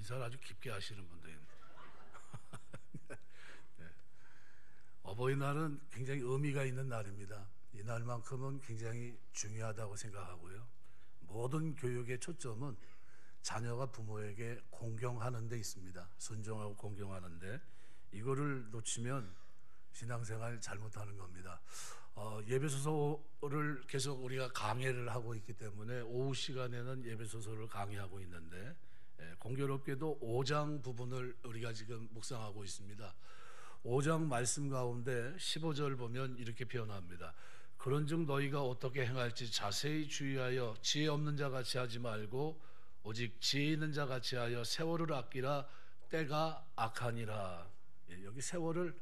인사를 아주 깊게 하시는 분들이 네. 어버이날은 굉장히 의미가 있는 날입니다. 이 날만큼은 굉장히 중요하다고 생각하고요. 모든 교육의 초점은 자녀가 부모에게 공경하는 데 있습니다. 순종하고 공경하는데, 이거를 놓치면 신앙생활 잘못하는 겁니다. 예배소서를 계속 우리가 강해를 하고 있기 때문에 오후 시간에는 예배소서를 강의하고 있는데, 공교롭게도 5장 부분을 우리가 지금 묵상하고 있습니다. 5장 말씀 가운데 15절 보면 이렇게 표현합니다. 그런즉 너희가 어떻게 행할지 자세히 주의하여 지혜 없는 자 같이 하지 말고 오직 지혜 있는 자 같이 하여 세월을 아끼라. 때가 악하니라. 여기 세월을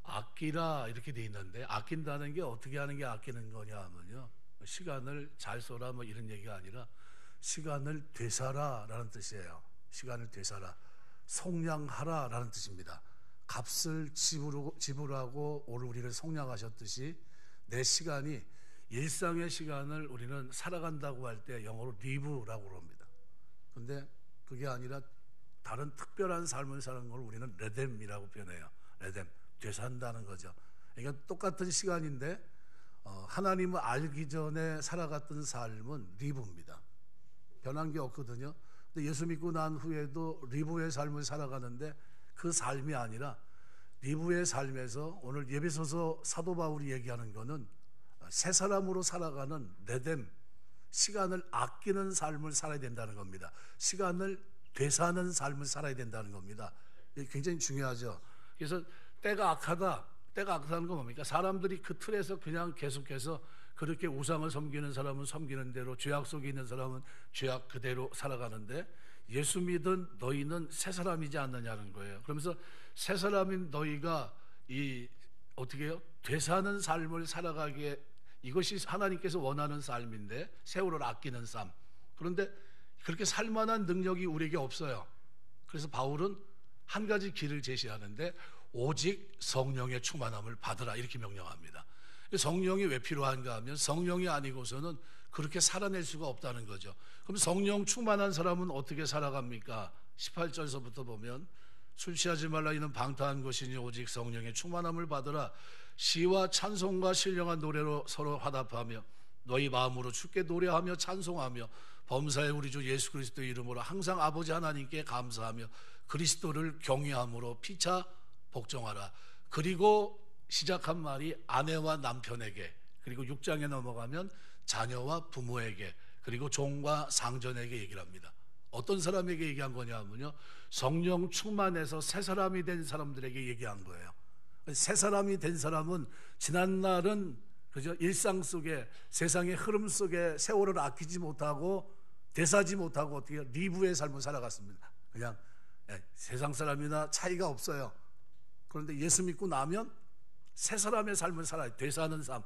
아끼라 이렇게 돼 있는데, 아낀다는 게 어떻게 하는 게 아끼는 거냐 하면요, 시간을 잘 써라 뭐 이런 얘기가 아니라 시간을 되살아 라는 뜻이에요. 시간을 되살아, 속량하라 라는 뜻입니다. 값을 지불하고 오늘 우리를 속량하셨듯이 내 시간이, 일상의 시간을 우리는 살아간다고 할 때 영어로 리브라고 그럽니다. 근데 그게 아니라 다른 특별한 삶을 사는 걸 우리는 레뎀이라고 표현해요. 레뎀, 되산다는 거죠. 그러니까 똑같은 시간인데 하나님을 알기 전에 살아갔던 삶은 리브입니다. 변한 게 없거든요. 근데 예수 믿고 난 후에도 리브의 삶을 살아가는데, 그 삶이 아니라 리브의 삶에서 오늘 예배소서 사도 바울이 얘기하는 거는 새 사람으로 살아가는 레뎀, 시간을 아끼는 삶을 살아야 된다는 겁니다. 시간을 되사는 삶을 살아야 된다는 겁니다. 이게 굉장히 중요하죠. 그래서 때가 악하다, 때가 악하다는 건 뭡니까? 사람들이 그 틀에서 그냥 계속해서 그렇게 우상을 섬기는 사람은 섬기는 대로, 죄악 속에 있는 사람은 죄악 그대로 살아가는데, 예수 믿은 너희는 새 사람이지 않느냐는 거예요. 그러면서 새 사람인 너희가 어떻게 해요? 되사는 삶을 살아가기에, 이것이 하나님께서 원하는 삶인데, 세월을 아끼는 삶. 그런데 그렇게 살만한 능력이 우리에게 없어요. 그래서 바울은 한 가지 길을 제시하는데, 오직 성령의 충만함을 받으라 이렇게 명령합니다. 성령이 왜 필요한가 하면, 성령이 아니고서는 그렇게 살아낼 수가 없다는 거죠. 그럼 성령 충만한 사람은 어떻게 살아갑니까? 18절서부터 보면, 술 취하지 말라 이는 방탕한 것이니 오직 성령의 충만함을 받으라. 시와 찬송과 신령한 노래로 서로 화답하며 너희 마음으로 주께 노래하며 찬송하며 범사의 우리 주 예수 그리스도 이름으로 항상 아버지 하나님께 감사하며 그리스도를 경외함으로 피차 복종하라. 그리고 시작한 말이 아내와 남편에게, 그리고 6장에 넘어가면 자녀와 부모에게, 그리고 종과 상전에게 얘기를 합니다. 어떤 사람에게 얘기한 거냐 하면요, 성령 충만해서 새 사람이 된 사람들에게 얘기한 거예요. 새 사람이 된 사람은 지난날은 그죠, 일상 속에, 세상의 흐름 속에 세월을 아끼지 못하고 되사지 못하고 어떻게 리브의 삶을 살아갔습니다. 그냥 세상 사람이나 차이가 없어요. 그런데 예수 믿고 나면 새 사람의 삶을 살아요. 되사는 삶.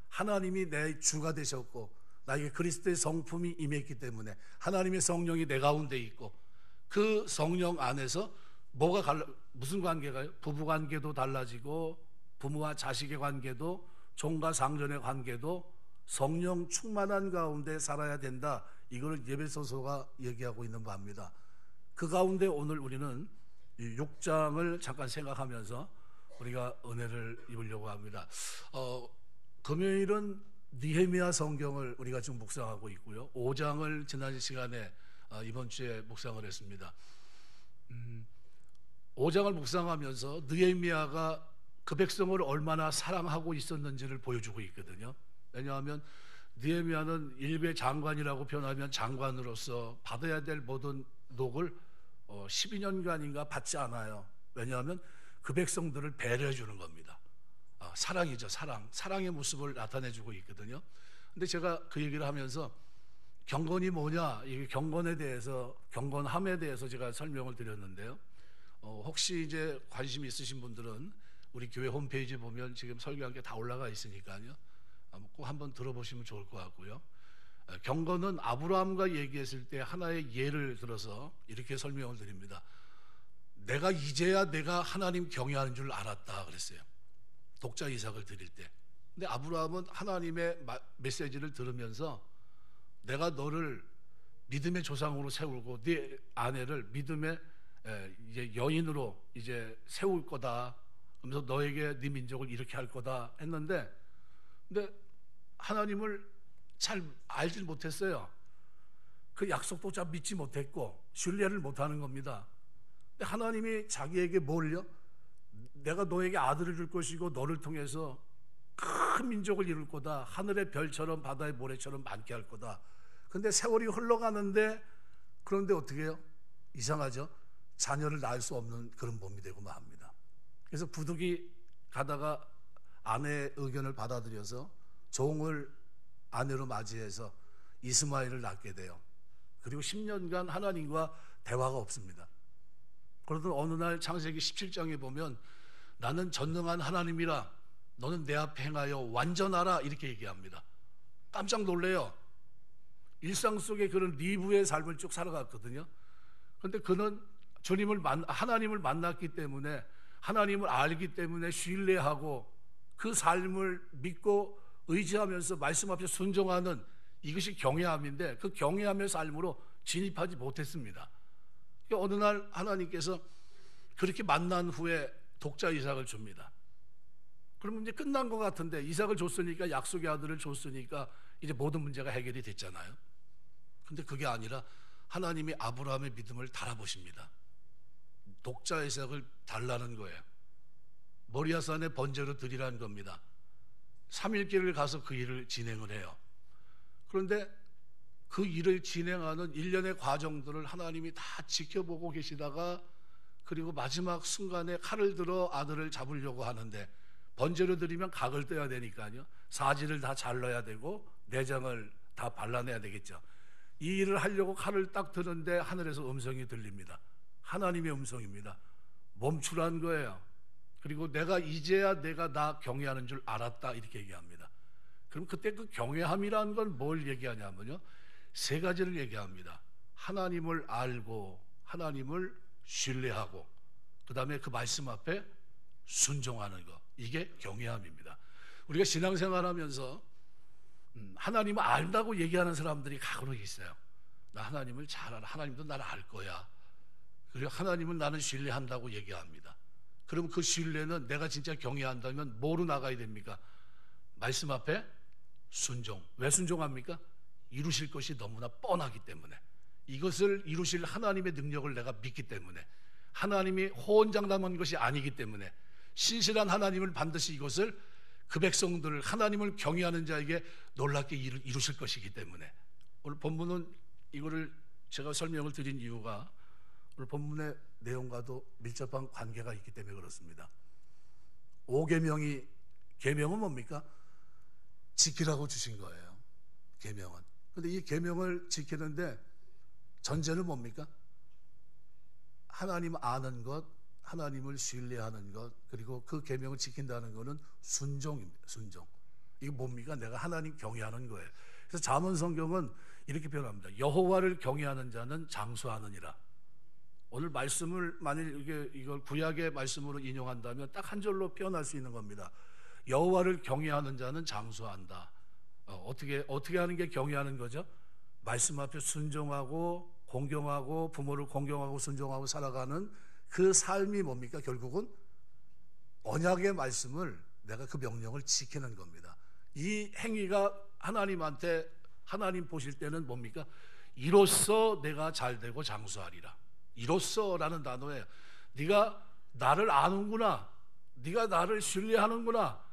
하나님이 내 주가 되셨고 나에게 그리스도의 성품이 임했기 때문에 하나님의 성령이 내 가운데 있고, 그 성령 안에서 무슨 관계가요? 부부 관계도 달라지고, 부모와 자식의 관계도, 종과 상전의 관계도 성령 충만한 가운데 살아야 된다. 이걸 예배소서가 얘기하고 있는 바입니다. 그 가운데 오늘 우리는 6장을 잠깐 생각하면서 우리가 은혜를 입으려고 합니다. 금요일은 느헤미야 성경을 우리가 지금 묵상하고 있고요. 5장을 지난 시간에 이번 주에 묵상을 했습니다. 5장을 묵상하면서 느헤미야가 그 백성을 얼마나 사랑하고 있었는지를 보여주고 있거든요. 왜냐하면 느헤미야는 일베 장관이라고 표현하면 장관으로서 받아야 될 모든 녹을 12년간인가 받지 않아요. 왜냐하면 그 백성들을 배려해 주는 겁니다. 사랑이죠. 사랑의 모습을 나타내주고 있거든요. 근데 제가 그 얘기를 하면서 경건이 뭐냐, 이 경건에 대해서, 경건함에 대해서 제가 설명을 드렸는데요. 혹시 이제 관심 있으신 분들은 우리 교회 홈페이지 보면 지금 설교한 게 다 올라가 있으니까요. 꼭 한번 들어보시면 좋을 것 같고요. 경건은 아브라함과 얘기했을 때 하나의 예를 들어서 이렇게 설명을 드립니다. 내가 이제야 내가 하나님 경외하는 줄 알았다 그랬어요. 독자 이삭을 드릴 때. 근데 아브라함은 하나님의 메시지를 들으면서 내가 너를 믿음의 조상으로 세우고 네 아내를 믿음의 이제 여인으로 이제 세울 거다. 그러면서 너에게 네 민족을 이렇게 할 거다 했는데, 근데 하나님을 잘 알지 못했어요. 그 약속도 잘 믿지 못했고 신뢰를 못하는 겁니다. 근데 하나님이 자기에게 뭘요? 내가 너에게 아들을 줄 것이고 너를 통해서 큰 민족을 이룰 거다. 하늘의 별처럼 바다의 모래처럼 많게 할 거다. 근데 세월이 흘러가는데, 그런데 어떻게 해요? 이상하죠? 자녀를 낳을 수 없는 그런 몸이 되고 맙니다. 그래서 부득이 가다가 아내의 의견을 받아들여서 종을 아내로 맞이해서 이스마엘을 낳게 돼요. 그리고 10년간 하나님과 대화가 없습니다. 그러던 어느 날 창세기 17장에 보면 나는 전능한 하나님이라 너는 내 앞에 행하여 완전하라 이렇게 얘기합니다. 깜짝 놀래요. 일상 속에 그런 리브의 삶을 쭉 살아갔거든요. 그런데 그는 하나님을 만났기 때문에, 하나님을 알기 때문에 신뢰하고 그 삶을 믿고 의지하면서 말씀 앞에 순종하는 이것이 경외함인데, 그 경외함의 삶으로 진입하지 못했습니다. 어느 날 하나님께서 그렇게 만난 후에 독자 이삭을 줍니다. 그러면 이제 끝난 것 같은데, 이삭을 줬으니까, 약속의 아들을 줬으니까 이제 모든 문제가 해결이 됐잖아요. 근데 그게 아니라 하나님이 아브라함의 믿음을 달아보십니다. 독자 이삭을 달라는 거예요. 모리아산에 번제로 드리라는 겁니다. 3일길을 가서 그 일을 진행을 해요. 그런데 그 일을 진행하는 일련의 과정들을 하나님이 다 지켜보고 계시다가, 그리고 마지막 순간에 칼을 들어 아들을 잡으려고 하는데, 번제로 드리면 각을 떼야 되니까요, 사지를 다 잘라야 되고 내장을 다 발라내야 되겠죠. 이 일을 하려고 칼을 딱 드는데 하늘에서 음성이 들립니다. 하나님의 음성입니다. 멈추라는 거예요. 그리고 내가 이제야 내가 나 경외하는 줄 알았다 이렇게 얘기합니다. 그럼 그때 그 경외함이라는 건 뭘 얘기하냐면요, 세 가지를 얘기합니다. 하나님을 알고, 하나님을 신뢰하고, 그 다음에 그 말씀 앞에 순종하는 것, 이게 경외함입니다. 우리가 신앙생활하면서 하나님을 안다고 얘기하는 사람들이 가끔 있어요. 나 하나님을 잘 알아. 하나님도 나를 알 거야. 그리고 하나님을 나는 신뢰한다고 얘기합니다. 그럼 그 신뢰는 내가 진짜 경외한다면 뭐로 나가야 됩니까? 말씀 앞에 순종. 왜 순종합니까? 이루실 것이 너무나 뻔하기 때문에, 이것을 이루실 하나님의 능력을 내가 믿기 때문에, 하나님이 호언장담한 것이 아니기 때문에, 신실한 하나님을 반드시 이것을 그 백성들을, 하나님을 경외하는 자에게 놀랍게 이루실 것이기 때문에. 오늘 본문은 이거를 제가 설명을 드린 이유가 오늘 본문의 내용과도 밀접한 관계가 있기 때문에 그렇습니다. 5계명이, 계명은 뭡니까? 지키라고 주신 거예요. 계명은. 그런데 이 계명을 지키는데 전제는 뭡니까? 하나님 아는 것, 하나님을 신뢰하는 것, 그리고 그 계명을 지킨다는 것은 순종입니다. 순종. 이게 뭡니까? 내가 하나님 경외하는 거예요. 그래서 잠언 성경은 이렇게 표현합니다. 여호와를 경외하는 자는 장수하느니라. 오늘 말씀을 만일 이걸 구약의 말씀으로 인용한다면 딱 한 절로 표현할 수 있는 겁니다. 여호와를 경외하는 자는 장수한다. 어떻게 하는 게 경외하는 거죠? 말씀 앞에 순종하고 공경하고, 부모를 공경하고 순종하고 살아가는 그 삶이 뭡니까? 결국은 언약의 말씀을, 내가 그 명령을 지키는 겁니다. 이 행위가 하나님한테, 하나님 보실 때는 뭡니까? 이로써 내가 잘되고 장수하리라. 이로써라는 단어에 네가 나를 아는구나, 네가 나를 신뢰하는구나,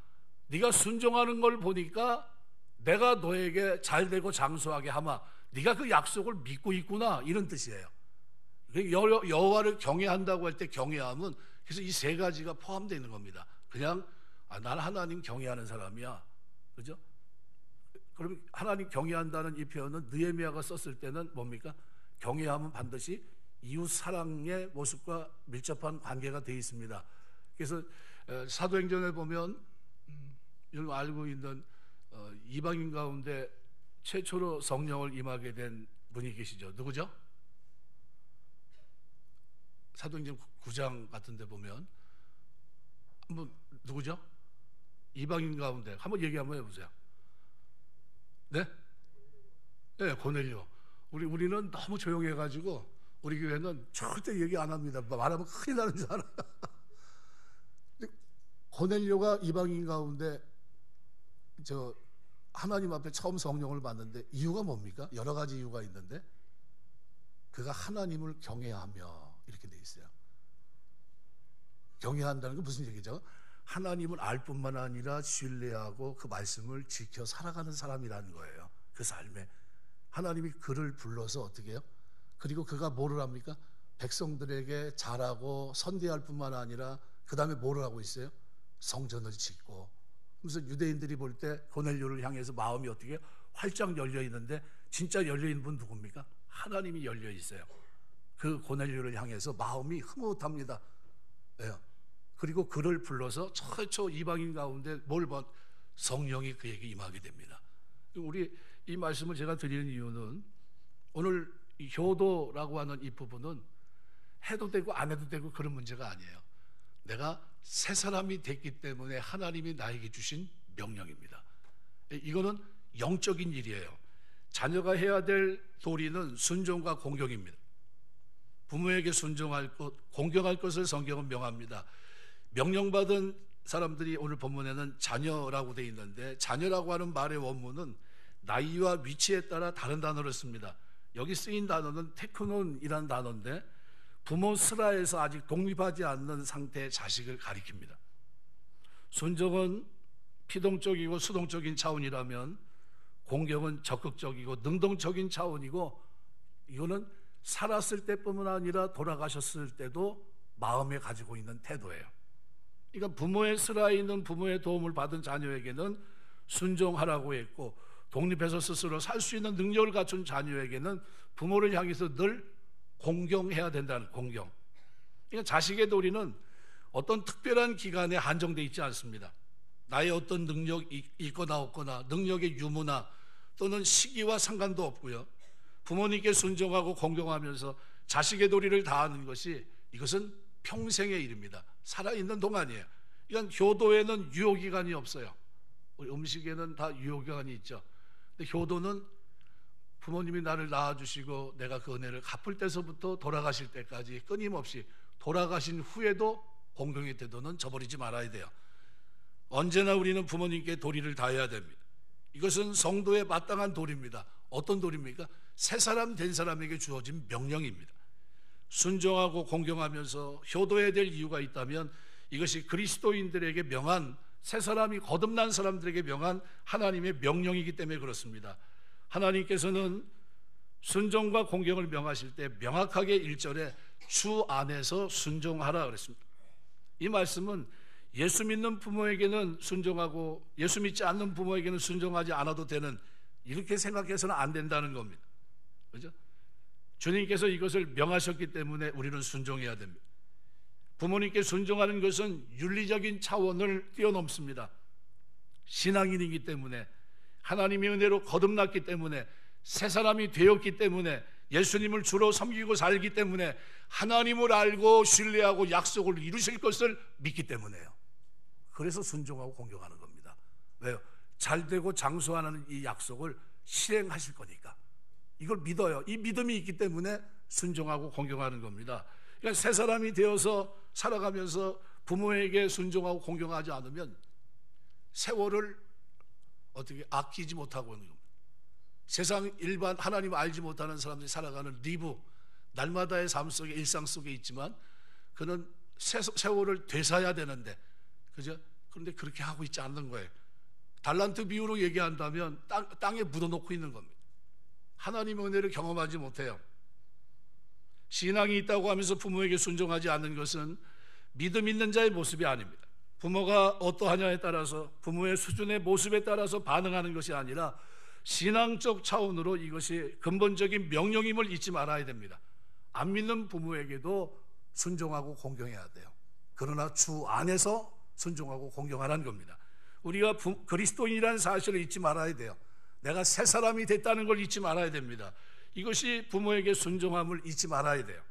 네가 순종하는 걸 보니까 내가 너에게 잘되고 장수하게 하마, 네가 그 약속을 믿고 있구나, 이런 뜻이에요. 여호와를 경외한다고 할 때 경외함은 그래서 이 세 가지가 포함되어 있는 겁니다. 그냥 나는 하나님 경외하는 사람이야, 그죠? 그럼 하나님 경외한다는 이 표현은 느헤미야가 썼을 때는 뭡니까? 경외함은 반드시 이웃 사랑의 모습과 밀접한 관계가 되어 있습니다. 그래서 사도행전에 보면 여러분 알고 있는 이방인 가운데 최초로 성령을 임하게 된 분이 계시죠. 누구죠? 사도행전 9장 같은 데 보면 한번 누구죠? 이방인 가운데 한번 얘기 한번 해보세요. 네? 네, 고넬료. 우리는 너무 조용해가지고 우리 교회는 절대 얘기 안 합니다. 말하면 큰일 나는 줄 알아. 고넬료가 이방인 가운데 하나님 앞에 처음 성령을 받는데 이유가 뭡니까? 여러 가지 이유가 있는데 그가 하나님을 경외하며 이렇게 돼 있어요. 경외한다는 건 무슨 얘기죠? 하나님을 알 뿐만 아니라 신뢰하고 그 말씀을 지켜 살아가는 사람이라는 거예요. 그 삶에 하나님이 그를 불러서 어떻게 해요? 그리고 그가 뭐를 합니까? 백성들에게 잘하고 선대할 뿐만 아니라 그 다음에 뭐를 하고 있어요? 성전을 짓고. 그래서 유대인들이 볼 때 고넬료를 향해서 마음이 어떻게 해요? 활짝 열려 있는데 진짜 열려 있는 분 누굽니까? 하나님이 열려 있어요. 그 고넬료를 향해서 마음이 흐뭇합니다. 왜요? 그리고 그를 불러서 최초 이방인 가운데 뭘 봐? 성령이 그에게 임하게 됩니다. 우리 이 말씀을 제가 드리는 이유는 오늘 이 효도라고 하는 이 부분은 해도 되고 안 해도 되고 그런 문제가 아니에요. 내가 새 사람이 됐기 때문에 하나님이 나에게 주신 명령입니다. 이거는 영적인 일이에요. 자녀가 해야 될 도리는 순종과 공경입니다. 부모에게 순종할 것, 공경할 것을 성경은 명합니다. 명령받은 사람들이 오늘 본문에는 자녀라고 되어 있는데 자녀라고 하는 말의 원문은 나이와 위치에 따라 다른 단어를 씁니다. 여기 쓰인 단어는 테크논이라는 단어인데 부모 슬하에서 아직 독립하지 않는 상태의 자식을 가리킵니다. 순종은 피동적이고 수동적인 차원이라면 공경은 적극적이고 능동적인 차원이고 이거는 살았을 때뿐만 아니라 돌아가셨을 때도 마음에 가지고 있는 태도예요. 그러니까 부모의 슬하에 있는 부모의 도움을 받은 자녀에게는 순종하라고 했고 독립해서 스스로 살 수 있는 능력을 갖춘 자녀에게는 부모를 향해서 늘 공경해야 된다는 공경. 그러니까 자식의 도리는 어떤 특별한 기간에 한정되어 있지 않습니다. 나의 어떤 능력이 있거나 없거나 능력의 유무나 또는 시기와 상관도 없고요. 부모님께 순종하고 공경하면서 자식의 도리를 다하는 것이 이것은 평생의 일입니다. 살아있는 동안이에요. 이건 효도에는 유효기간이 없어요. 우리 음식에는 다 유효기간이 있죠. 근데 효도는 부모님이 나를 낳아주시고 내가 그 은혜를 갚을 때서부터 돌아가실 때까지 끊임없이 돌아가신 후에도 공경의 태도는 저버리지 말아야 돼요. 언제나 우리는 부모님께 도리를 다해야 됩니다. 이것은 성도의 마땅한 도리입니다. 어떤 도리입니까? 새 사람 된 사람에게 주어진 명령입니다. 순종하고 공경하면서 효도해야 될 이유가 있다면 이것이 그리스도인들에게 명한 새 사람이 거듭난 사람들에게 명한 하나님의 명령이기 때문에 그렇습니다. 하나님께서는 순종과 공경을 명하실 때 명확하게 1절에 주 안에서 순종하라 그랬습니다. 이 말씀은 예수 믿는 부모에게는 순종하고 예수 믿지 않는 부모에게는 순종하지 않아도 되는 이렇게 생각해서는 안 된다는 겁니다. 그렇죠? 주님께서 이것을 명하셨기 때문에 우리는 순종해야 됩니다. 부모님께 순종하는 것은 윤리적인 차원을 뛰어넘습니다. 신앙인이기 때문에 하나님의 은혜로 거듭났기 때문에 새 사람이 되었기 때문에 예수님을 주로 섬기고 살기 때문에 하나님을 알고 신뢰하고 약속을 이루실 것을 믿기 때문에요. 그래서 순종하고 공경하는 겁니다. 왜요? 잘되고 장수하는 이 약속을 실행하실 거니까 이걸 믿어요. 이 믿음이 있기 때문에 순종하고 공경하는 겁니다. 그러니까 새 사람이 되어서 살아가면서 부모에게 순종하고 공경하지 않으면 세월을 어떻게 아끼지 못하고 있는 겁니다. 세상 일반 하나님 알지 못하는 사람들이 살아가는 리브 날마다의 삶 속에 일상 속에 있지만 그는 세월을 되사야 되는데 그죠? 그런데 그렇게 하고 있지 않는 거예요. 달란트 비유로 얘기한다면 땅에 묻어놓고 있는 겁니다. 하나님의 은혜를 경험하지 못해요. 신앙이 있다고 하면서 부모에게 순종하지 않는 것은 믿음 있는 자의 모습이 아닙니다. 부모가 어떠하냐에 따라서 부모의 수준의 모습에 따라서 반응하는 것이 아니라 신앙적 차원으로 이것이 근본적인 명령임을 잊지 말아야 됩니다. 안 믿는 부모에게도 순종하고 공경해야 돼요. 그러나 주 안에서 순종하고 공경하라는 겁니다. 우리가 그리스도인이라는 사실을 잊지 말아야 돼요. 내가 새 사람이 됐다는 걸 잊지 말아야 됩니다. 이것이 부모에게 순종함을 잊지 말아야 돼요.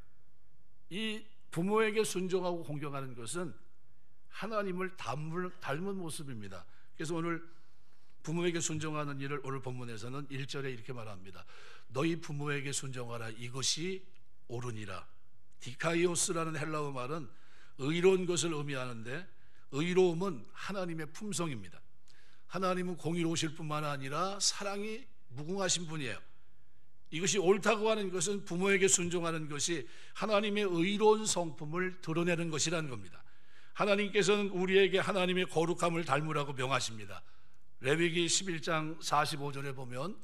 이 부모에게 순종하고 공경하는 것은 하나님을 닮은 모습입니다. 그래서 오늘 부모에게 순종하는 일을 오늘 본문에서는 1절에 이렇게 말합니다. 너희 부모에게 순종하라. 이것이 옳으니라. 디카이오스라는 헬라어 말은 의로운 것을 의미하는데, 의로움은 하나님의 품성입니다. 하나님은 공의로우실 뿐만 아니라 사랑이 무궁하신 분이에요. 이것이 옳다고 하는 것은 부모에게 순종하는 것이 하나님의 의로운 성품을 드러내는 것이라는 겁니다. 하나님께서는 우리에게 하나님의 거룩함을 닮으라고 명하십니다. 레위기 11장 45절에 보면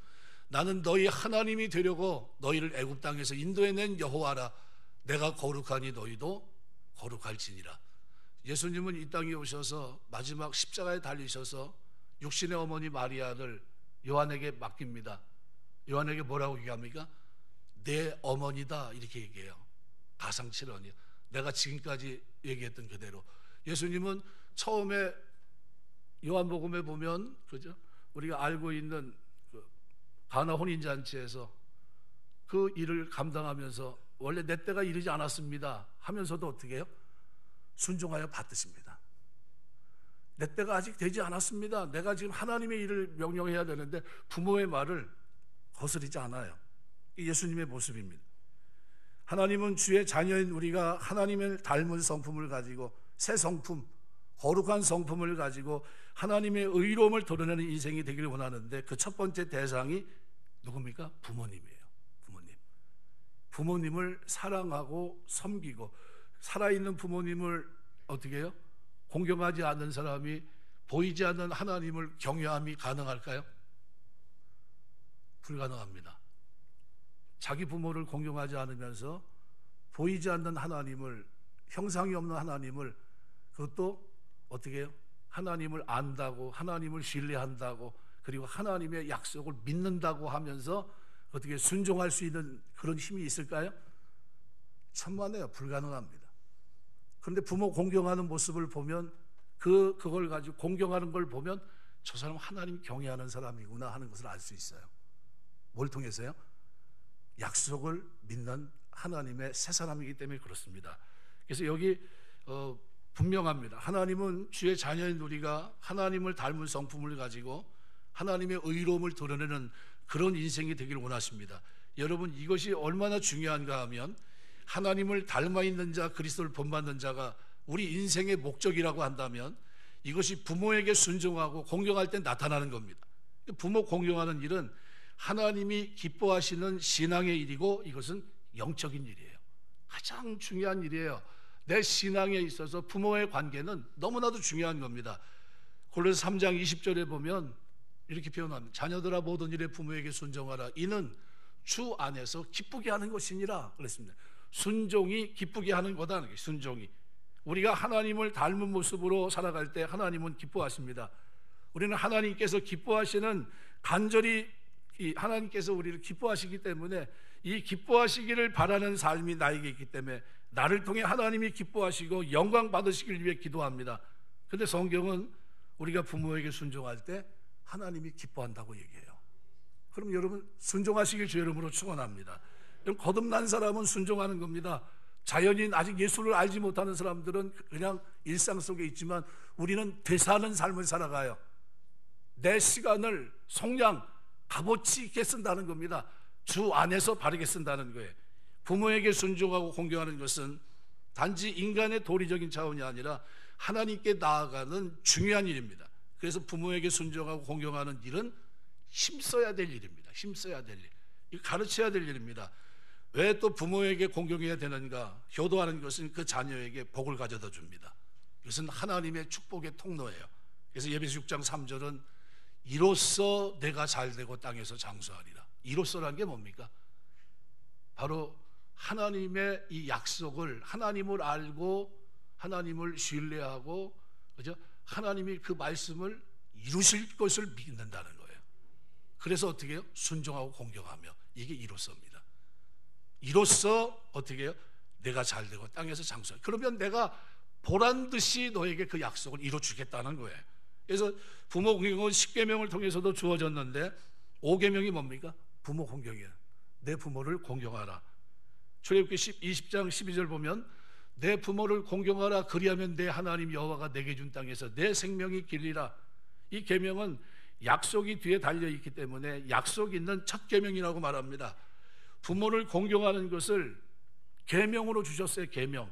나는 너희 하나님이 되려고 너희를 애굽 땅에서 인도해낸 여호와라. 내가 거룩하니 너희도 거룩할지니라. 예수님은 이 땅에 오셔서 마지막 십자가에 달리셔서 육신의 어머니 마리아를 요한에게 맡깁니다. 요한에게 뭐라고 얘기합니까? 내 어머니다 이렇게 얘기해요. 가상칠언이요. 내가 지금까지 얘기했던 그대로. 예수님은 처음에 요한복음에 보면 그죠? 우리가 알고 있는 그 가나 혼인잔치에서 그 일을 감당하면서 원래 내 때가 이르지 않았습니다 하면서도 어떻게 해요? 순종하여 받으십니다. 내 때가 아직 되지 않았습니다. 내가 지금 하나님의 일을 명령해야 되는데 부모의 말을 거스르지 않아요. 예수님의 모습입니다. 하나님은 주의 자녀인 우리가 하나님을 닮은 성품을 가지고 새 성품, 거룩한 성품을 가지고 하나님의 의로움을 드러내는 인생이 되기를 원하는데 그 첫 번째 대상이 누굽니까? 부모님이에요. 부모님을 사랑하고 섬기고, 살아있는 부모님을 어떻게 해요? 공경하지 않는 사람이 보이지 않는 하나님을 경외함이 가능할까요? 불가능합니다. 자기 부모를 공경하지 않으면서 보이지 않는 하나님을, 형상이 없는 하나님을, 그것도 어떻게 해요? 하나님을 안다고, 하나님을 신뢰한다고, 그리고 하나님의 약속을 믿는다고 하면서 어떻게 순종할 수 있는 그런 힘이 있을까요? 천만에요. 불가능합니다. 그런데 부모 공경하는 모습을 보면, 그걸 가지고 공경하는 걸 보면 저 사람 하나님 경외하는 사람이구나 하는 것을 알 수 있어요. 뭘 통해서요? 약속을 믿는 하나님의 새 사람이기 때문에 그렇습니다. 그래서 여기 분명합니다. 하나님은 주의 자녀인 우리가 하나님을 닮은 성품을 가지고 하나님의 의로움을 드러내는 그런 인생이 되기를 원하십니다. 여러분, 이것이 얼마나 중요한가 하면 하나님을 닮아 있는 자, 그리스도를 본받는 자가 우리 인생의 목적이라고 한다면 이것이 부모에게 순종하고 공경할 때 나타나는 겁니다. 부모 공경하는 일은 하나님이 기뻐하시는 신앙의 일이고 이것은 영적인 일이에요. 가장 중요한 일이에요. 내 신앙에 있어서 부모의 관계는 너무나도 중요한 겁니다. 골로새 3장 20절에 보면 이렇게 표현합니다. 자녀들아 모든 일에 부모에게 순종하라. 이는 주 안에서 기쁘게 하는 것이니라 그랬습니다. 순종이 기쁘게 하는 거다. 순종이. 우리가 하나님을 닮은 모습으로 살아갈 때 하나님은 기뻐하십니다. 우리는 하나님께서 기뻐하시는, 간절히 하나님께서 우리를 기뻐하시기 때문에 이 기뻐하시기를 바라는 삶이 나에게 있기 때문에 나를 통해 하나님이 기뻐하시고 영광 받으시길 위해 기도합니다. 그런데 성경은 우리가 부모에게 순종할 때 하나님이 기뻐한다고 얘기해요. 그럼 여러분 순종하시길 주 이름으로 축원합니다. 거듭난 사람은 순종하는 겁니다. 자연인 아직 예수를 알지 못하는 사람들은 그냥 일상 속에 있지만 우리는 되사는 삶을 살아가요. 내 시간을 성량 값어치 있게 쓴다는 겁니다. 주 안에서 바르게 쓴다는 거예요. 부모에게 순종하고 공경하는 것은 단지 인간의 도리적인 차원이 아니라 하나님께 나아가는 중요한 일입니다. 그래서 부모에게 순종하고 공경하는 일은 힘써야 될 일입니다. 힘써야 될 일, 가르쳐야 될 일입니다. 왜 또 부모에게 공경해야 되는가? 효도하는 것은 그 자녀에게 복을 가져다 줍니다. 이것은 하나님의 축복의 통로예요. 그래서 에베소 6장 3절은 이로써 내가 잘되고 땅에서 장수하리라. 이로써라는 게 뭡니까? 바로 하나님의 이 약속을, 하나님을 알고 하나님을 신뢰하고, 그죠? 하나님이 그 말씀을 이루실 것을 믿는다는 거예요. 그래서 어떻게 해요? 순종하고 공경하며, 이게 이로써입니다. 이로써 어떻게 해요? 내가 잘되고 땅에서 장수하리라. 그러면 내가 보란듯이 너에게 그 약속을 이루어주겠다는 거예요. 그래서 부모 공경은 10계명을 통해서도 주어졌는데 5계명이 뭡니까? 부모 공경이에요. 내 부모를 공경하라. 출애굽기 20장 12절 보면 내 부모를 공경하라. 그리하면 내 하나님 여호와가 내게 준 땅에서 내 생명이 길리라. 이 계명은 약속이 뒤에 달려있기 때문에 약속 있는 첫 계명이라고 말합니다. 부모를 공경하는 것을 계명으로 주셨어요. 계명.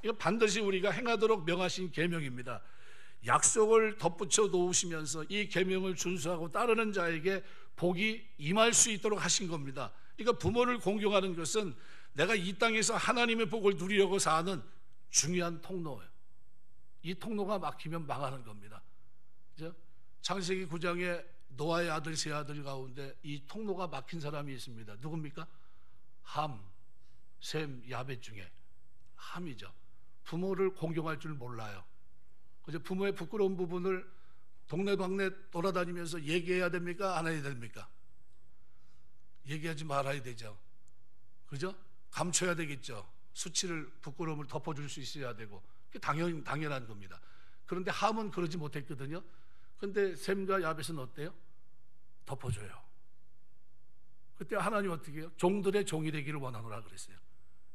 이거 반드시 우리가 행하도록 명하신 계명입니다. 약속을 덧붙여 놓으시면서 이 계명을 준수하고 따르는 자에게 복이 임할 수 있도록 하신 겁니다. 그러니까 부모를 공경하는 것은 내가 이 땅에서 하나님의 복을 누리려고 사는 중요한 통로예요. 이 통로가 막히면 망하는 겁니다. 그죠? 창세기 9장에 노아의 아들 세 아들 가운데 이 통로가 막힌 사람이 있습니다. 누굽니까? 함, 셈, 야벳 중에 함이죠. 부모를 공경할 줄 몰라요. 그죠? 부모의 부끄러운 부분을 동네방네 돌아다니면서 얘기해야 됩니까? 안 해야 됩니까? 얘기하지 말아야 되죠. 그죠? 감춰야 되겠죠. 수치를, 부끄러움을 덮어줄 수 있어야 되고. 그게 당연한 겁니다. 그런데 함은 그러지 못했거든요. 그런데 셈과 야벳은 어때요? 덮어줘요. 그때 하나님 어떻게 해요? 종들의 종이 되기를 원하노라 그랬어요.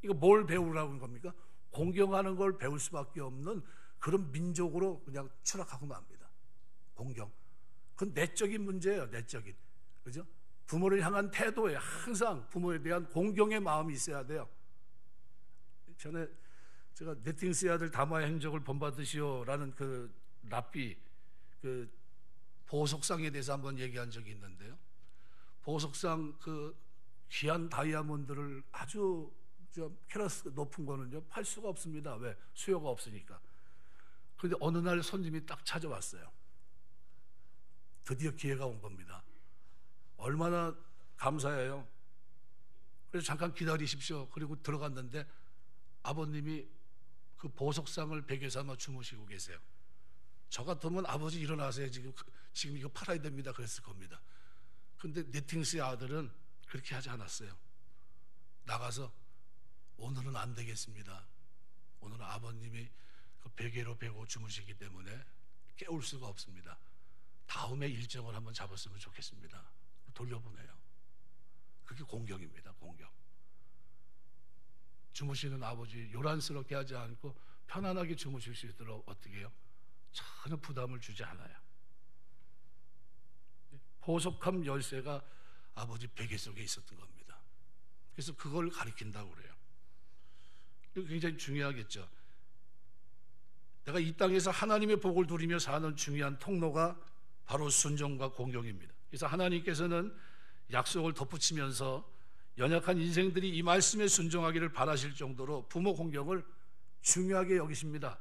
이거 뭘 배우라고 한 겁니까? 공경하는 걸 배울 수밖에 없는 그런 민족으로 그냥 추락하고 맙니다. 공경. 그건 내적인 문제예요. 내적인. 그죠? 부모를 향한 태도에 항상 부모에 대한 공경의 마음이 있어야 돼요. 전에 제가 네팅스의 아들 다마의 행적을 본받으시오라는 그 랍비 그 보석상에 대해서 한번 얘기한 적이 있는데요. 보석상 그 귀한 다이아몬드를 아주 캐러스 높은 거는요 팔 수가 없습니다. 왜? 수요가 없으니까. 그런데 어느 날 손님이 딱 찾아왔어요. 드디어 기회가 온 겁니다. 얼마나 감사해요. 그래서 잠깐 기다리십시오. 그리고 들어갔는데 아버님이 그 보석상을 베개 삼아 주무시고 계세요. 저 같으면 아버지 일어나세요. 지금 이거 팔아야 됩니다. 그랬을 겁니다. 근데 네팅스의 아들은 그렇게 하지 않았어요. 나가서 오늘은 안 되겠습니다. 오늘은 아버님이 그 베개로 베고 주무시기 때문에 깨울 수가 없습니다. 다음에 일정을 한번 잡았으면 좋겠습니다. 돌려보내요. 그게 공경입니다. 공경. 주무시는 아버지 요란스럽게 하지 않고 편안하게 주무실 수 있도록 어떻게 해요? 전혀 부담을 주지 않아요. 보석함 열쇠가 아버지 베개 속에 있었던 겁니다. 그래서 그걸 가리킨다고 그래요. 이거 굉장히 중요하겠죠. 내가 이 땅에서 하나님의 복을 누리며 사는 중요한 통로가 바로 순종과 공경입니다. 그래서 하나님께서는 약속을 덧붙이면서 연약한 인생들이 이 말씀에 순종하기를 바라실 정도로 부모 공경을 중요하게 여기십니다.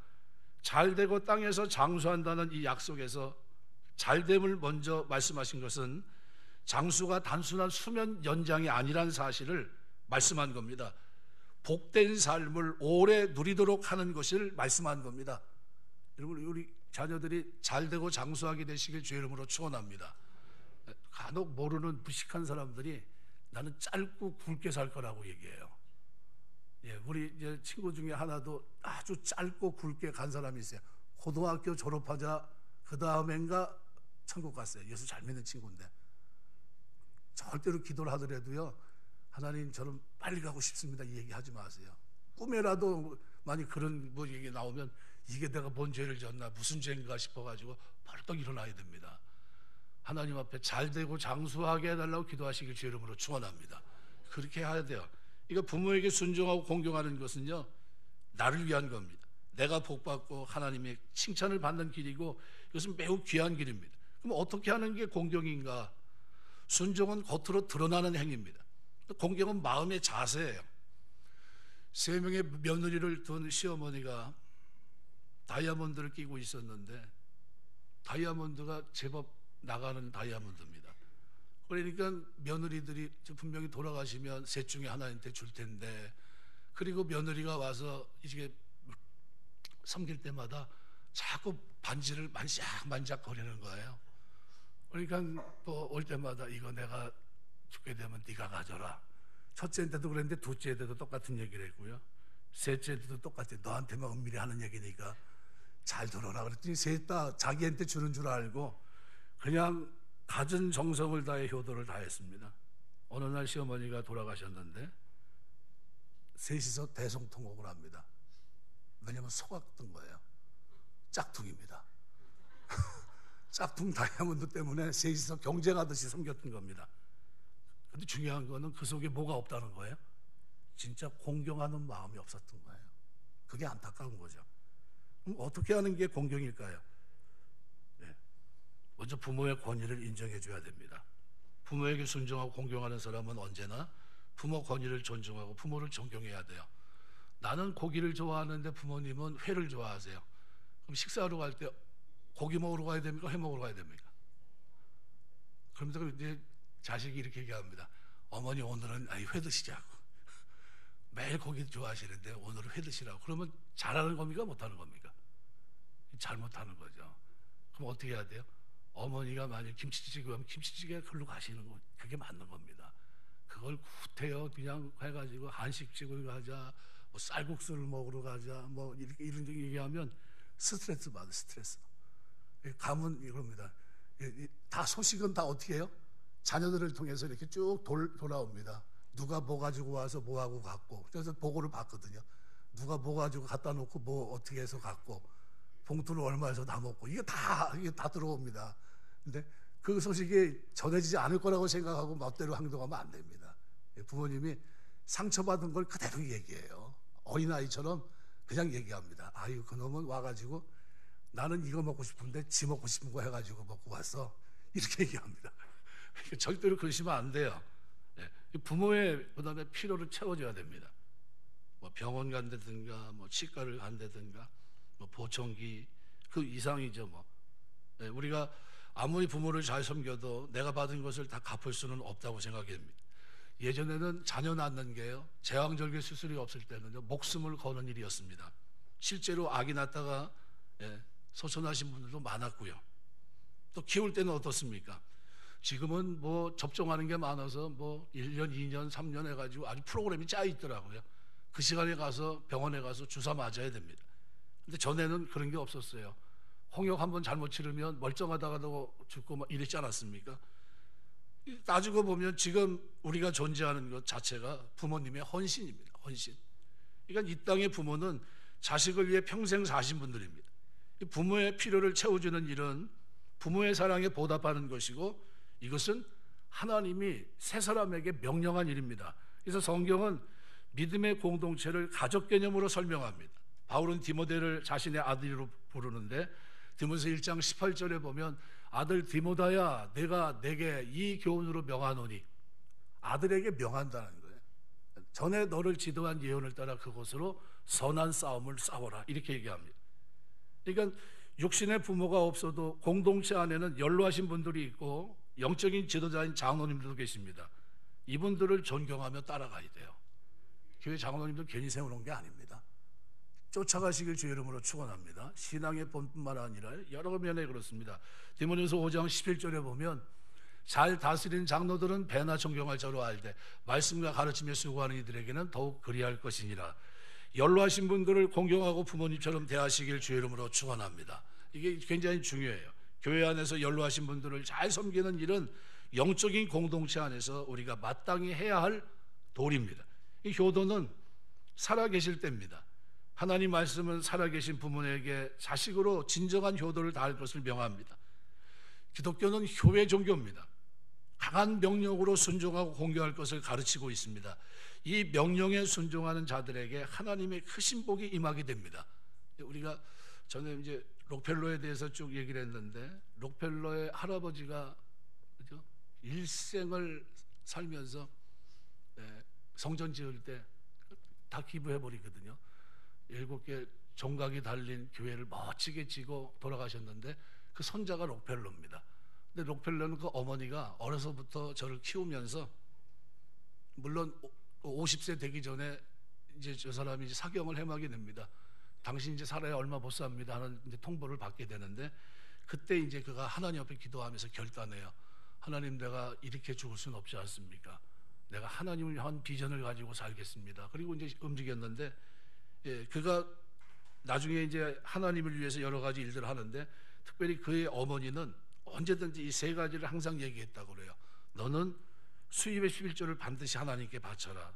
잘되고 땅에서 장수한다는 이 약속에서 잘됨을 먼저 말씀하신 것은 장수가 단순한 수면 연장이 아니란 사실을 말씀한 겁니다. 복된 삶을 오래 누리도록 하는 것을 말씀한 겁니다. 여러분, 우리 자녀들이 잘되고 장수하게 되시길 주의 이름으로 축원합니다. 간혹 모르는 무식한 사람들이 나는 짧고 굵게 살 거라고 얘기해요. 예, 우리 이제 친구 중에 하나도 아주 짧고 굵게 간 사람이 있어요. 고등학교 졸업하자 그 다음엔가 천국 갔어요. 예수 잘 믿는 친구인데 절대로 기도를 하더라도요, 하나님 저는 빨리 가고 싶습니다 이 얘기 하지 마세요. 꿈에라도 만약 그런 뭐 얘기 나오면 이게 내가 뭔 죄를 졌나 무슨 죄인가 싶어가지고 벌떡 일어나야 됩니다. 하나님 앞에 잘되고 장수하게 해달라고 기도하시길 주의 이름으로 축원합니다. 그렇게 해야 돼요. 이거 부모에게 순종하고 공경하는 것은요 나를 위한 겁니다. 내가 복받고 하나님의 칭찬을 받는 길이고 이것은 매우 귀한 길입니다. 그럼 어떻게 하는 게 공경인가? 순종은 겉으로 드러나는 행위입니다. 공경은 마음의 자세예요. 3명의 며느리를 둔 시어머니가 다이아몬드를 끼고 있었는데 다이아몬드가 제법 나가는 다이아몬드입니다. 그러니까 며느리들이 분명히 돌아가시면 셋 중에 하나한테 줄 텐데, 그리고 며느리가 와서 이게 섬길 때마다 자꾸 반지를 만작만작 거리는 거예요. 그러니까 또 올 때마다 이거 내가 죽게 되면 네가 가져라. 첫째한테도 그랬는데 둘째한테도 똑같은 얘기를 했고요. 셋째한테도 똑같아. 너한테만 은밀히 하는 얘기니까 잘 들어라 그랬더니 셋 다 자기한테 주는 줄 알고 그냥 갖은 정성을 다해 효도를 다했습니다. 어느 날 시어머니가 돌아가셨는데 셋이서 대성통곡을 합니다. 왜냐하면 속았던 거예요. 짝퉁입니다. 짝퉁 다이아몬드 때문에 셋이서 경쟁하듯이 섬겼던 겁니다. 근데 중요한 거는 그 속에 뭐가 없다는 거예요? 진짜 공경하는 마음이 없었던 거예요. 그게 안타까운 거죠. 그럼 어떻게 하는 게 공경일까요? 네. 먼저 부모의 권위를 인정해 줘야 됩니다. 부모에게 순종하고 공경하는 사람은 언제나 부모 권위를 존중하고 부모를 존경해야 돼요. 나는 고기를 좋아하는데 부모님은 회를 좋아하세요. 그럼 식사하러 갈 때 고기 먹으러 가야 됩니까? 회 먹으러 가야 됩니까? 그러면서 이제 자식이 이렇게 얘기합니다. 어머니 오늘은 회 드시자고. 매일 고기 좋아하시는데 오늘은 회 드시라고. 그러면 잘하는 겁니까? 못하는 겁니까? 잘못하는 거죠. 그럼 어떻게 해야 돼요? 어머니가 만약 김치찌개 하면 김치찌개 글로 가시는 거 그게 맞는 겁니다. 그걸 구태여 그냥 해가지고 한식집을 가자, 뭐 쌀국수를 먹으러 가자, 뭐 이렇게 이런 얘기하면 스트레스 받아, 스트레스. 가문 이겁니다. 다 소식은 다 어떻게 해요? 자녀들을 통해서 이렇게 쭉 돌아옵니다. 누가 뭐 가지고 와서 뭐 하고 갔고. 그래서 보고를 받거든요. 누가 뭐 가지고 갖다 놓고 뭐 어떻게 해서 갔고, 봉투를 얼마에서 다 먹고, 이게 다 들어옵니다. 근데 그 소식이 전해지지 않을 거라고 생각하고 멋대로 행동하면 안 됩니다. 부모님이 상처받은 걸 그대로 얘기해요. 어린아이처럼 그냥 얘기합니다. 아유, 그놈은 와가지고 나는 이거 먹고 싶은데 지 먹고 싶은 거 해가지고 먹고 왔어. 이렇게 얘기합니다. 절대로 그러시면 안 돼요. 부모의 그다음에 필요를 채워줘야 됩니다. 뭐 병원 간다든가, 뭐 치과를 간다든가, 뭐 보청기 그 이상이죠. 뭐 우리가 아무리 부모를 잘 섬겨도 내가 받은 것을 다 갚을 수는 없다고 생각합니다. 예전에는 자녀 낳는 게요, 제왕절개 수술이 없을 때는요 목숨을 거는 일이었습니다. 실제로 아기 낳다가 소천하신 분들도 많았고요. 또 키울 때는 어떻습니까? 지금은 뭐 접종하는 게 많아서 뭐 1년, 2년, 3년 해가지고 아주 프로그램이 짜 있더라고요. 그 시간에 가서 병원에 가서 주사 맞아야 됩니다. 근데 전에는 그런 게 없었어요. 홍역 한번 잘못 치르면 멀쩡하다가도 죽고 막 이랬지 않았습니까? 따지고 보면 지금 우리가 존재하는 것 자체가 부모님의 헌신입니다. 헌신. 그러니까 이 땅의 부모는 자식을 위해 평생 사신 분들입니다. 부모의 필요를 채워주는 일은 부모의 사랑에 보답하는 것이고, 이것은 하나님이 세 사람에게 명령한 일입니다. 그래서 성경은 믿음의 공동체를 가족 개념으로 설명합니다. 바울은 디모데를 자신의 아들로 부르는데 디모데 1장 18절에 보면 아들 디모다야 내가 내게 이 교훈으로 명하노니, 아들에게 명한다는 거예요. 전에 너를 지도한 예언을 따라 그곳으로 선한 싸움을 싸워라 이렇게 얘기합니다. 그러니까 육신의 부모가 없어도 공동체 안에는 연로하신 분들이 있고 영적인 지도자인 장로님들도 계십니다. 이분들을 존경하며 따라가야 돼요. 교회 장로님들 괜히 세우는 게 아닙니다. 쫓아가시길 주의 이름으로 축원합니다. 신앙의 본뿐만 아니라 여러 면에 그렇습니다. 디모데후서 5장 11절에 보면 잘 다스린 장로들은 배나 존경할 자로 알되 말씀과 가르침에 수고하는 이들에게는 더욱 그리할 것이니라. 연로하신 분들을 공경하고 부모님처럼 대하시길 주의 이름으로 축원합니다. 이게 굉장히 중요해요. 교회 안에서 연로하신 분들을 잘 섬기는 일은 영적인 공동체 안에서 우리가 마땅히 해야 할 도리입니다. 이 효도는 살아계실 때입니다. 하나님 말씀은 살아계신 부모에게 자식으로 진정한 효도를 다할 것을 명합니다. 기독교는 교회 종교입니다. 강한 명령으로 순종하고 공경할 것을 가르치고 있습니다. 이 명령에 순종하는 자들에게 하나님의 크신 복이 임하게 됩니다. 우리가 전에 이제 록펠러에 대해서 쭉 얘기를 했는데, 록펠러의 할아버지가 그죠? 일생을 살면서 성전 지을 때 다 기부해 버리거든요. 7개 종각이 달린 교회를 멋지게 지고 돌아가셨는데 그 손자가 록펠러입니다. 근데 록펠러는 그 어머니가 어려서부터 저를 키우면서, 물론 50세 되기 전에 이제 저 사람이 이제 사경을 해마게 됩니다. 당신 이제 살아야 얼마 못 삽니다 하는 이제 통보를 받게 되는데, 그때 이제 그가 하나님 앞에 기도하면서 결단해요. 하나님, 내가 이렇게 죽을 수는 없지 않습니까? 내가 하나님을 향한 비전을 가지고 살겠습니다. 그리고 이제 움직였는데, 그가 나중에 이제 하나님을 위해서 여러 가지 일들을 하는데, 특별히 그의 어머니는 언제든지 이 세 가지를 항상 얘기했다고 그래요. 너는 수입의 11조를 반드시 하나님께 바쳐라.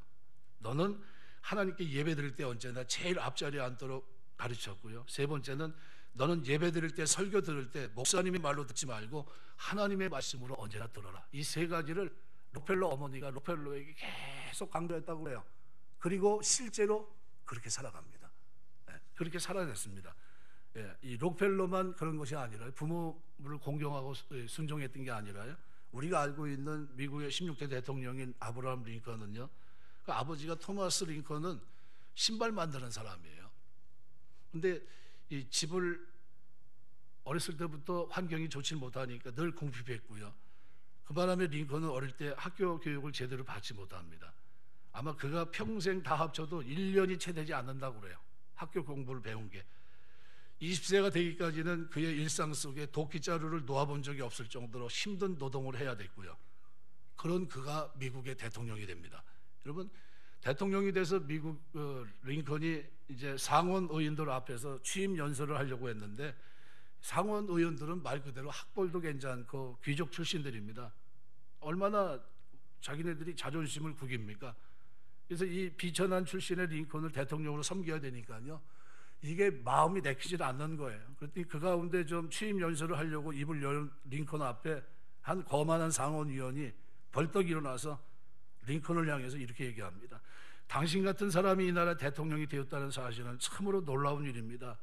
너는 하나님께 예배 드릴 때 언제나 제일 앞자리에 앉도록 가르쳤고요. 세 번째는 너는 예배 드릴 때, 설교 들을 때 목사님의 말로 듣지 말고 하나님의 말씀으로 언제나 들어라. 이 세 가지를 록펠러 어머니가 록펠러에게 계속 강조했다고 그래요. 그리고 실제로 그렇게 살아갑니다. 그렇게 살아냈습니다. 이 록펠러만 그런 것이 아니라 부모를 공경하고 순종했던 게 아니라요. 우리가 알고 있는 미국의 16대 대통령인 아브라함 링컨은요, 그 아버지가 토마스 링컨은 신발 만드는 사람이에요. 근데 이 집을 어렸을 때부터 환경이 좋지 못하니까 늘 궁핍했고요. 그 바람에 링컨은 어릴 때 학교 교육을 제대로 받지 못합니다. 아마 그가 평생 다 합쳐도 1년이 채 되지 않는다고 그래요. 학교 공부를 배운 게. 20세가 되기까지는 그의 일상 속에 도끼자루를 놓아본 적이 없을 정도로 힘든 노동을 해야 됐고요. 그런 그가 미국의 대통령이 됩니다. 여러분, 대통령이 돼서 미국 링컨이 이제 상원 의원들 앞에서 취임 연설을 하려고 했는데, 상원 의원들은 말 그대로 학벌도 괜찮고 귀족 출신들입니다. 얼마나 자기네들이 자존심을 구깁니까? 그래서 이 비천한 출신의 링컨을 대통령으로 섬겨야 되니까요, 이게 마음이 내키질 않는 거예요. 그랬더니 그 가운데 좀 취임 연설을 하려고 입을 열 링컨 앞에 한 거만한 상원의원이 벌떡 일어나서 링컨을 향해서 이렇게 얘기합니다. 당신 같은 사람이 이 나라 대통령이 되었다는 사실은 참으로 놀라운 일입니다.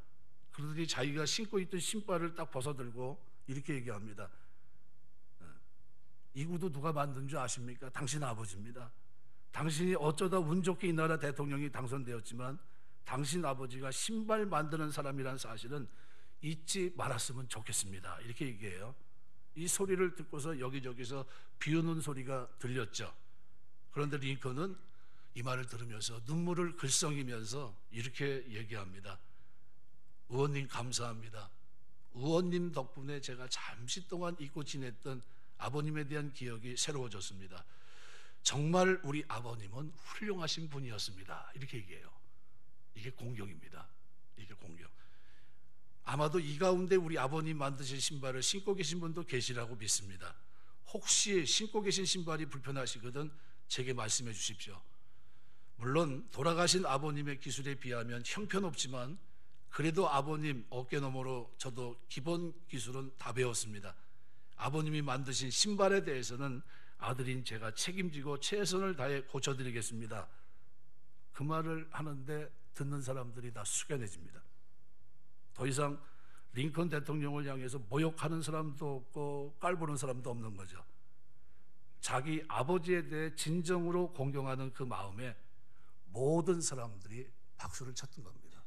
그러더니 자기가 신고 있던 신발을 딱 벗어들고 이렇게 얘기합니다. 이 구두 누가 만든 줄 아십니까? 당신 아버지입니다. 당신이 어쩌다 운 좋게 이 나라 대통령이 당선되었지만 당신 아버지가 신발 만드는 사람이라는 사실은 잊지 말았으면 좋겠습니다. 이렇게 얘기해요. 이 소리를 듣고서 여기저기서 비오는 소리가 들렸죠. 그런데 링컨은 이 말을 들으면서 눈물을 글썽이면서 이렇게 얘기합니다. 의원님 감사합니다. 의원님 덕분에 제가 잠시 동안 잊고 지냈던 아버님에 대한 기억이 새로워졌습니다. 정말 우리 아버님은 훌륭하신 분이었습니다. 이렇게 얘기해요. 이게 공경입니다. 이게 공경. 아마도 이 가운데 우리 아버님 만드신 신발을 신고 계신 분도 계시라고 믿습니다. 혹시 신고 계신 신발이 불편하시거든 제게 말씀해 주십시오. 물론 돌아가신 아버님의 기술에 비하면 형편없지만 그래도 아버님 어깨너머로 저도 기본 기술은 다 배웠습니다. 아버님이 만드신 신발에 대해서는 아들인 제가 책임지고 최선을 다해 고쳐드리겠습니다. 그 말을 하는데 듣는 사람들이 다 숙연해집니다. 더 이상 링컨 대통령을 향해서 모욕하는 사람도 없고 깔보는 사람도 없는 거죠. 자기 아버지에 대해 진정으로 공경하는 그 마음에 모든 사람들이 박수를 쳤던 겁니다.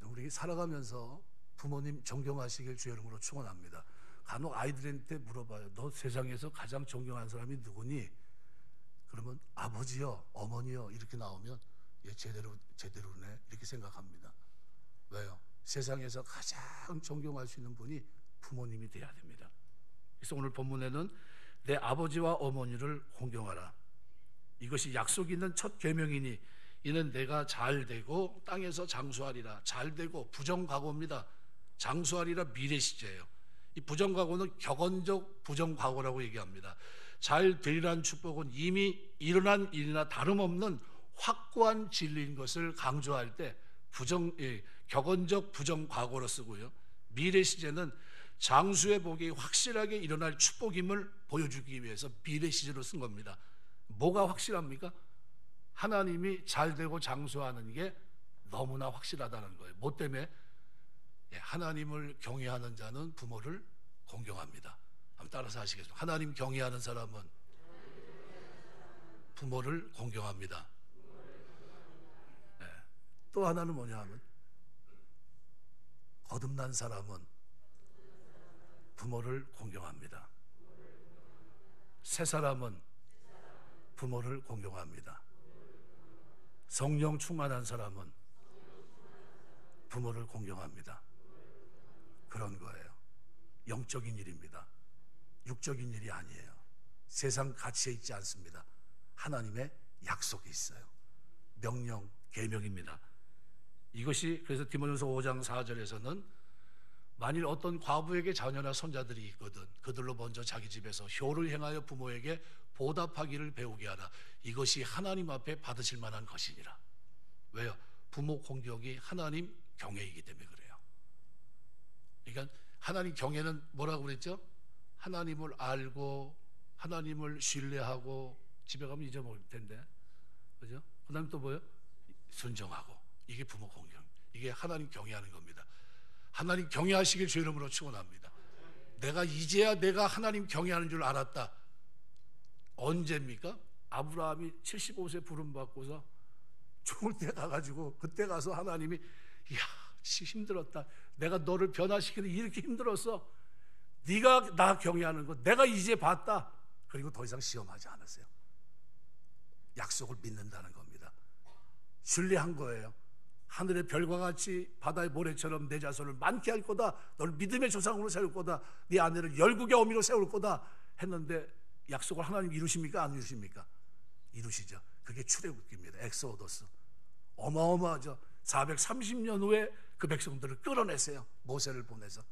우리 살아가면서 부모님 존경하시길 주의 이름으로 축원합니다. 간혹 아이들한테 물어봐요. 너 세상에서 가장 존경하는 사람이 누구니? 그러면 아버지요, 어머니요 이렇게 나오면 얘 제대로네 이렇게 생각합니다. 왜요? 세상에서 가장 존경할 수 있는 분이 부모님이 돼야 됩니다. 그래서 오늘 본문에는 내 아버지와 어머니를 공경하라. 이것이 약속 있는 첫 계명이니 이는 내가 잘되고 땅에서 장수하리라. 잘되고 부정과거입니다. 장수하리라 미래 시제예요. 이 부정과거는 격언적 부정과거라고 얘기합니다. 잘되리란 축복은 이미 일어난 일이나 다름없는 확고한 진리인 것을 강조할 때 격언적 부정과거로 쓰고요. 미래 시제는 장수의 복이 확실하게 일어날 축복임을 보여주기 위해서 미래 시제로 쓴 겁니다. 뭐가 확실합니까? 하나님이 잘되고 장수하는 게 너무나 확실하다는 거예요. 뭐 때문에? 하나님을 경외하는 자는 부모를 공경합니다. 한번 따라서 하시겠습니다. 하나님 경외하는 사람은 부모를 공경합니다. 네. 또 하나는 뭐냐 하면 거듭난 사람은 부모를 공경합니다. 새 사람은 부모를 공경합니다. 성령 충만한 사람은 부모를 공경합니다. 그런 거예요. 영적인 일입니다. 육적인 일이 아니에요. 세상 가치에 있지 않습니다. 하나님의 약속이 있어요. 명령, 계명입니다. 이것이 그래서 디모데후서 5장 4절에서는 만일 어떤 과부에게 자녀나 손자들이 있거든 그들로 먼저 자기 집에서 효를 행하여 부모에게 보답하기를 배우게 하라. 이것이 하나님 앞에 받으실 만한 것이니라. 왜요? 부모 공경이 하나님 경외이기 때문에 그래요. 그러니까 하나님 경외는 뭐라고 그랬죠? 하나님을 알고 하나님을 신뢰하고, 집에 가면 잊어먹을 텐데, 그죠? 그다음 또 뭐예요? 순종하고. 이게 부모 공경. 이게 하나님 경외하는 겁니다. 하나님 경외하시길 주 이름으로 축원합니다. 내가 이제야 내가 하나님 경외하는 줄 알았다. 언제입니까? 아브라함이 75세 부름 받고서 죽을 때 가가지고, 그때 가서 하나님이, 이야 힘들었다, 내가 너를 변화시키는 이렇게 힘들었어, 네가 나 경외하는 거 내가 이제 봤다. 그리고 더 이상 시험하지 않았어요. 약속을 믿는다는 겁니다. 신뢰한 거예요. 하늘의 별과 같이 바다의 모래처럼 내 자손을 많게 할 거다, 너를 믿음의 조상으로 세울 거다, 네 아내를 열국의 어미로 세울 거다 했는데, 약속을 하나님 이루십니까? 안 이루십니까? 이루시죠. 그게 출애굽기입니다. 엑소더스. 어마어마하죠. 430년 후에 그 백성들을 끌어내세요. 모세를 보내서.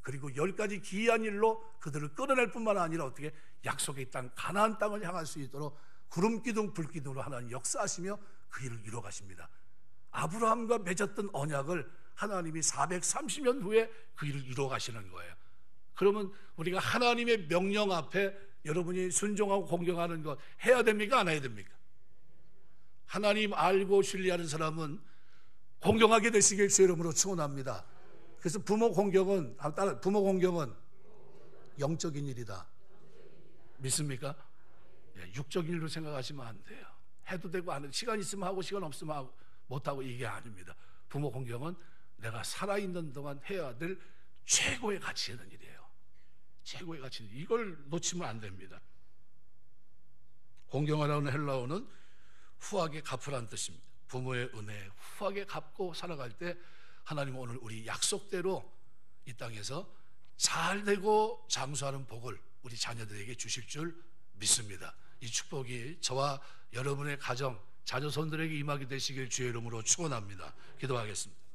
그리고 10가지 기이한 일로 그들을 끌어낼 뿐만 아니라 어떻게 약속의 땅 가나안 땅을 향할 수 있도록 구름 기둥 불 기둥으로 하나님 역사하시며 그 일을 이루어 가십니다. 아브라함과 맺었던 언약을 하나님이 430년 후에 그 일을 이루어 가시는 거예요. 그러면 우리가 하나님의 명령 앞에 여러분이 순종하고 공경하는 것 해야 됩니까? 안 해야 됩니까? 하나님 알고 신뢰하는 사람은 공경하게 되시길 주 이름으로 축원합니다. 그래서 부모 공경은 영적인 일이다. 믿습니까? 육적인 일로 생각하시면 안 돼요. 해도 되고 안 해도, 시간 있으면 하고 시간 없으면 못하고, 이게 아닙니다. 부모 공경은 내가 살아있는 동안 해야 될 최고의 가치 있는 일이에요. 최고의 가치. 이걸 놓치면 안 됩니다. 공경하라는 헬라어는 후하게 갚으라는 뜻입니다. 부모의 은혜 후하게 갚고 살아갈 때 하나님은 오늘 우리 약속대로 이 땅에서 잘 되고 장수하는 복을 우리 자녀들에게 주실 줄 믿습니다. 이 축복이 저와 여러분의 가정, 자녀손들에게 임하게 되시길 주의 이름으로 축원합니다. 기도하겠습니다.